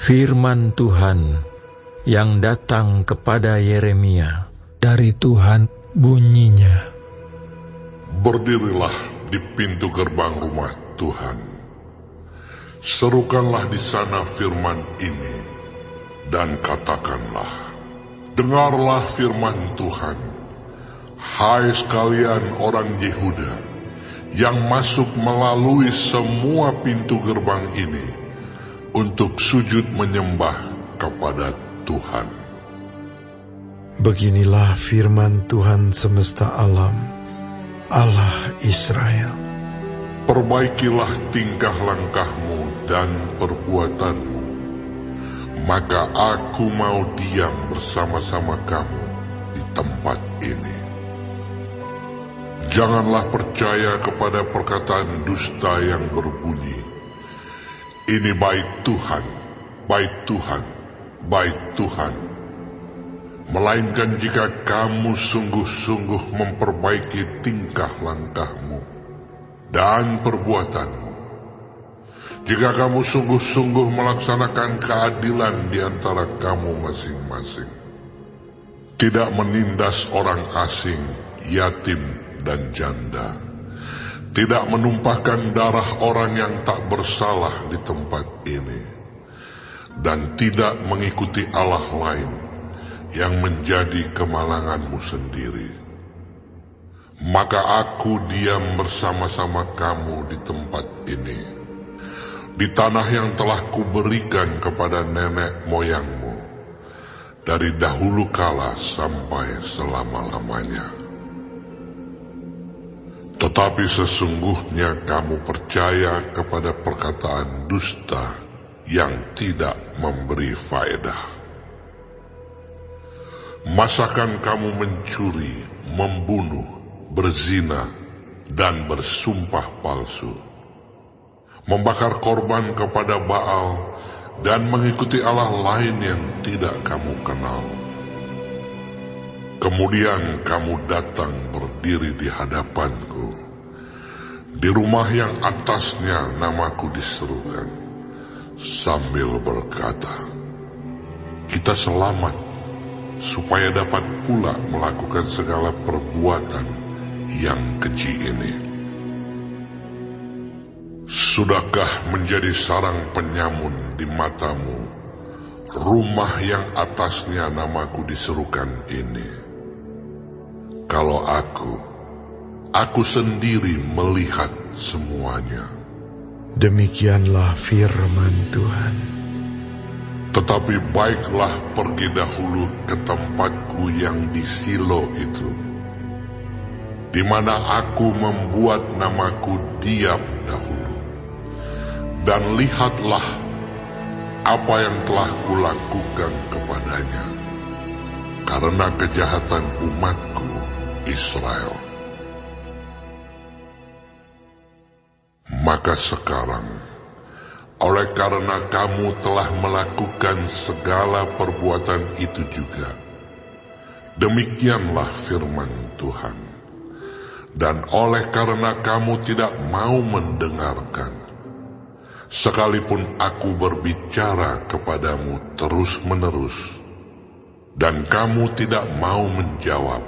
Firman Tuhan yang datang kepada Yeremia dari Tuhan bunyinya, berdirilah di pintu gerbang rumah Tuhan, serukanlah di sana firman ini, dan katakanlah, dengarlah firman Tuhan, hai sekalian orang Yehuda, yang masuk melalui semua pintu gerbang ini, untuk sujud menyembah kepada Tuhan. Beginilah firman Tuhan semesta alam, Allah Israel. Perbaikilah tingkah langkahmu dan perbuatanmu, maka aku mau diam bersama-sama kamu di tempat ini. Janganlah percaya kepada perkataan dusta yang berbunyi, ini bait Tuhan, bait Tuhan, bait Tuhan. Melainkan jika kamu sungguh-sungguh memperbaiki tingkah langkahmu dan perbuatanmu, jika kamu sungguh-sungguh melaksanakan keadilan di antara kamu masing-masing, tidak menindas orang asing, yatim dan janda, tidak menumpahkan darah orang yang tak bersalah di tempat ini, dan tidak mengikuti Allah lain yang menjadi kemalanganmu sendiri, maka aku diam bersama-sama kamu di tempat ini, di tanah yang telah kuberikan kepada nenek moyangmu, dari dahulu kala sampai selama-lamanya. Tetapi sesungguhnya kamu percaya kepada perkataan dusta yang tidak memberi faedah. Masakan kamu mencuri, membunuh, berzina, dan bersumpah palsu, membakar korban kepada Baal, dan mengikuti Allah lain yang tidak kamu kenal. Kemudian kamu datang berdiri di hadapanku, di rumah yang atasnya namaku diserukan, sambil berkata, kita selamat, supaya dapat pula melakukan segala perbuatan yang keji ini. Sudahkah menjadi sarang penyamun di matamu rumah yang atasnya namaku diserukan ini? Kalau aku sendiri melihat semuanya. Demikianlah firman Tuhan. Tetapi baiklah pergi dahulu ke tempatku yang di Silo itu, di mana aku membuat namaku diam dahulu, dan lihatlah apa yang telah kulakukan kepadanya, karena kejahatan umatku Israel. Maka sekarang, oleh karena kamu telah melakukan segala perbuatan itu juga, demikianlah firman Tuhan, dan oleh karena kamu tidak mau mendengarkan, sekalipun aku berbicara kepadamu terus-menerus, dan kamu tidak mau menjawab,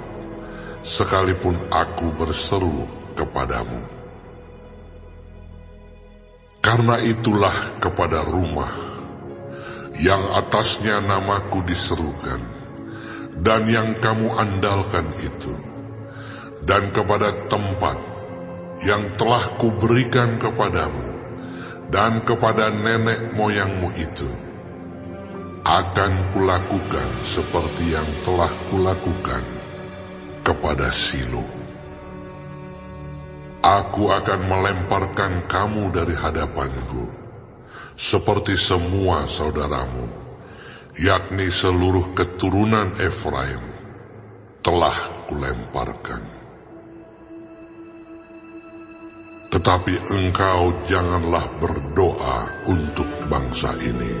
sekalipun aku berseru kepadamu. Karena itulah kepada rumah yang atasnya namaku diserukan, dan yang kamu andalkan itu, dan kepada tempat yang telah kuberikan kepadamu, dan kepada nenek moyangmu itu, akan kulakukan seperti yang telah kulakukan kepada Silo. Aku akan melemparkan kamu dari hadapanku, seperti semua saudaramu, yakni seluruh keturunan Efraim, telah kulemparkan. Tetapi engkau janganlah berdoa untuk bangsa ini.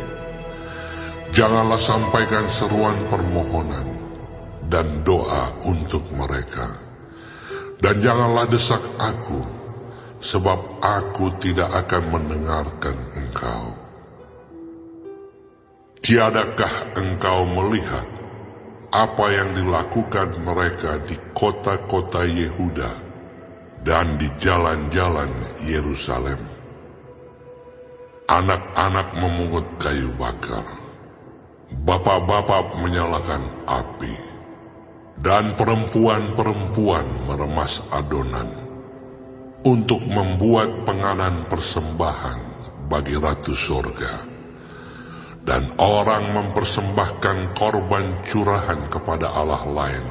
Janganlah sampaikan seruan permohonan dan doa untuk mereka. Dan janganlah desak aku, sebab aku tidak akan mendengarkan engkau. Tiadakah engkau melihat apa yang dilakukan mereka di kota-kota Yehuda dan di jalan-jalan Yerusalem? Anak-anak memungut kayu bakar, bapak-bapak menyalakan api, dan perempuan-perempuan meremas adonan untuk membuat penganan persembahan bagi Ratu Sorga. Dan orang mempersembahkan korban curahan kepada Allah lain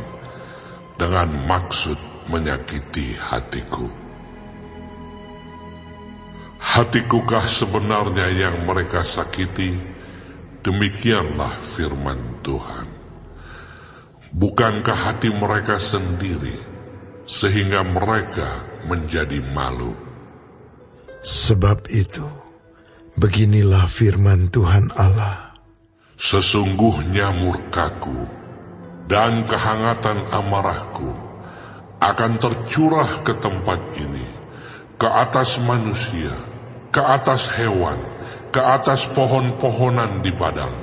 dengan maksud menyakiti hatiku. Hatikukah sebenarnya yang mereka sakiti? Demikianlah firman Tuhan. Bukankah hati mereka sendiri sehingga mereka menjadi malu? Sebab itu, beginilah firman Tuhan Allah. Sesungguhnya murkaku dan kehangatan amarahku akan tercurah ke tempat ini, ke atas manusia, ke atas hewan, ke atas pohon-pohonan di padang,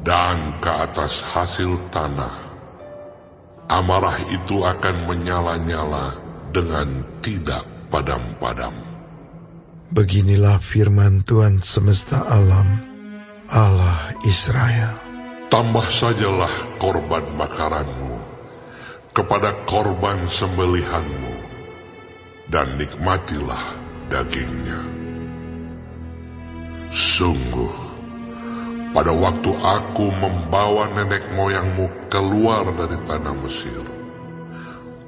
dan ke atas hasil tanah. Amarah itu akan menyala-nyala dengan tidak padam-padam. Beginilah firman Tuhan semesta alam, Allah Israel. Tambah sajalah korban bakaranmu kepada korban sembelihanmu, dan nikmatilah dagingnya. Sungguh, pada waktu aku membawa nenek moyangmu keluar dari tanah Mesir,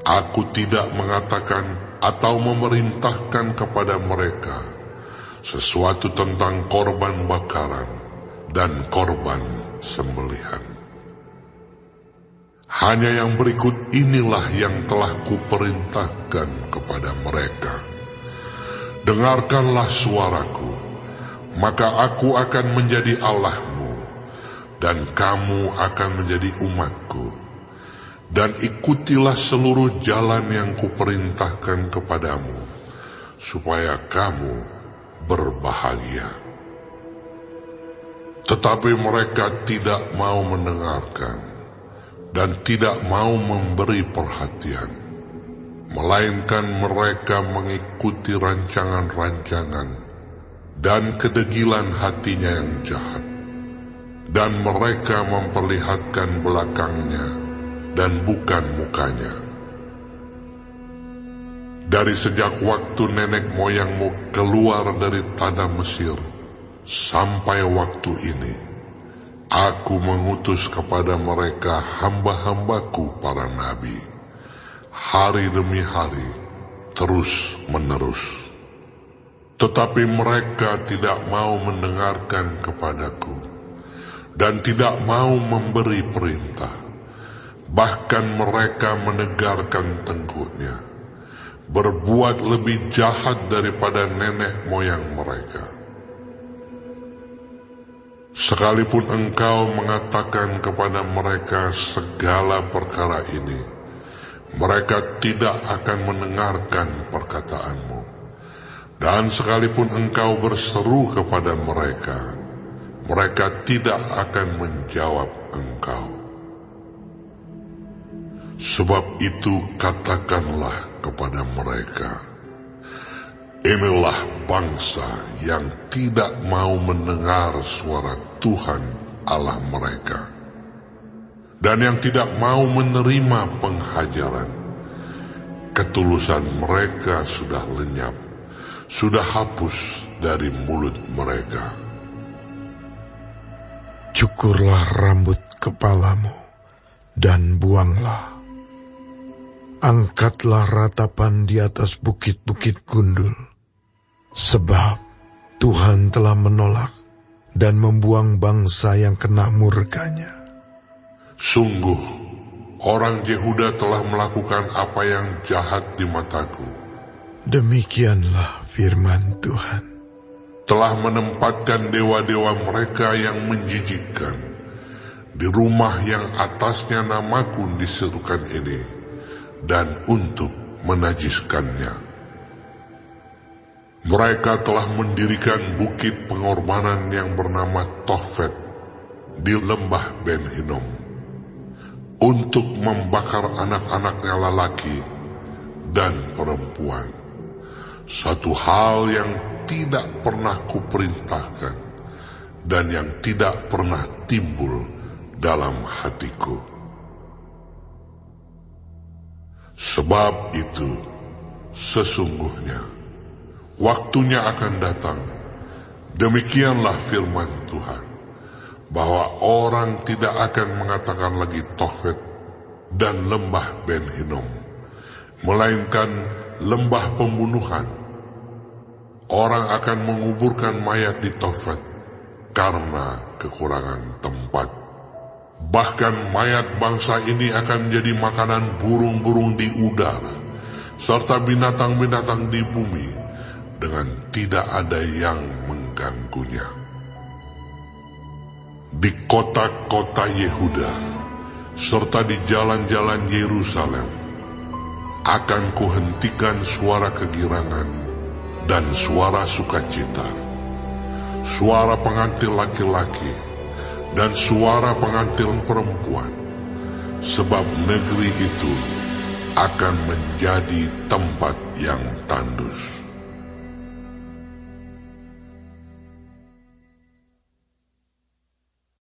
aku tidak mengatakan atau memerintahkan kepada mereka sesuatu tentang korban bakaran dan korban sembelihan. Hanya yang berikut inilah yang telah kuperintahkan kepada mereka. Dengarkanlah suaraku, maka aku akan menjadi Allahmu, dan kamu akan menjadi umatku. Dan ikutilah seluruh jalan yang kuperintahkan kepadamu, supaya kamu berbahagia. Tetapi mereka tidak mau mendengarkan dan tidak mau memberi perhatian, melainkan mereka mengikuti rancangan-rancangan dan kedegilan hatinya yang jahat, dan mereka memperlihatkan belakangnya dan bukan mukanya. Dari sejak waktu nenek moyangmu keluar dari tanah Mesir sampai waktu ini, aku mengutus kepada mereka hamba-hambaku para nabi, hari demi hari, terus menerus. Tetapi mereka tidak mau mendengarkan kepadaku, dan tidak mau memberi perintah. Bahkan mereka menegarkan tengkuknya, berbuat lebih jahat daripada nenek moyang mereka. Sekalipun engkau mengatakan kepada mereka segala perkara ini, mereka tidak akan mendengarkan perkataanmu. Dan sekalipun engkau berseru kepada mereka, mereka tidak akan menjawab engkau. Sebab itu katakanlah kepada mereka, inilah bangsa yang tidak mau mendengar suara Tuhan Allah mereka, dan yang tidak mau menerima penghajaran. Ketulusan mereka sudah lenyap, sudah hapus dari mulut mereka. Cukurlah rambut kepalamu dan buanglah. Angkatlah ratapan di atas bukit-bukit gundul, sebab Tuhan telah menolak dan membuang bangsa yang kena murkanya. Sungguh, orang Yehuda telah melakukan apa yang jahat di mataku. Demikianlah firman Tuhan. Telah menempatkan dewa-dewa mereka yang menjijikkan di rumah yang atasnya namaku diserukan ini, dan untuk menajiskannya. Mereka telah mendirikan bukit pengorbanan yang bernama Tofet di lembah Ben Hinnom untuk membakar anak-anaknya lelaki dan perempuan, satu hal yang tidak pernah kuperintahkan dan yang tidak pernah timbul dalam hatiku. Sebab itu, sesungguhnya waktunya akan datang, demikianlah firman Tuhan, bahwa orang tidak akan mengatakan lagi Tofet dan lembah Ben Hinnom, melainkan lembah pembunuhan. Orang akan menguburkan mayat di Tofet karena kekurangan tempat. Bahkan mayat bangsa ini akan menjadi makanan burung-burung di udara, serta binatang-binatang di bumi, dengan tidak ada yang mengganggunya. Di kota-kota Yehuda, serta di jalan-jalan Yerusalem, akan kuhentikan suara kegirangan dan suara sukacita, suara pengantin laki-laki dan suara pengantin perempuan, sebab negeri itu akan menjadi tempat yang tandus.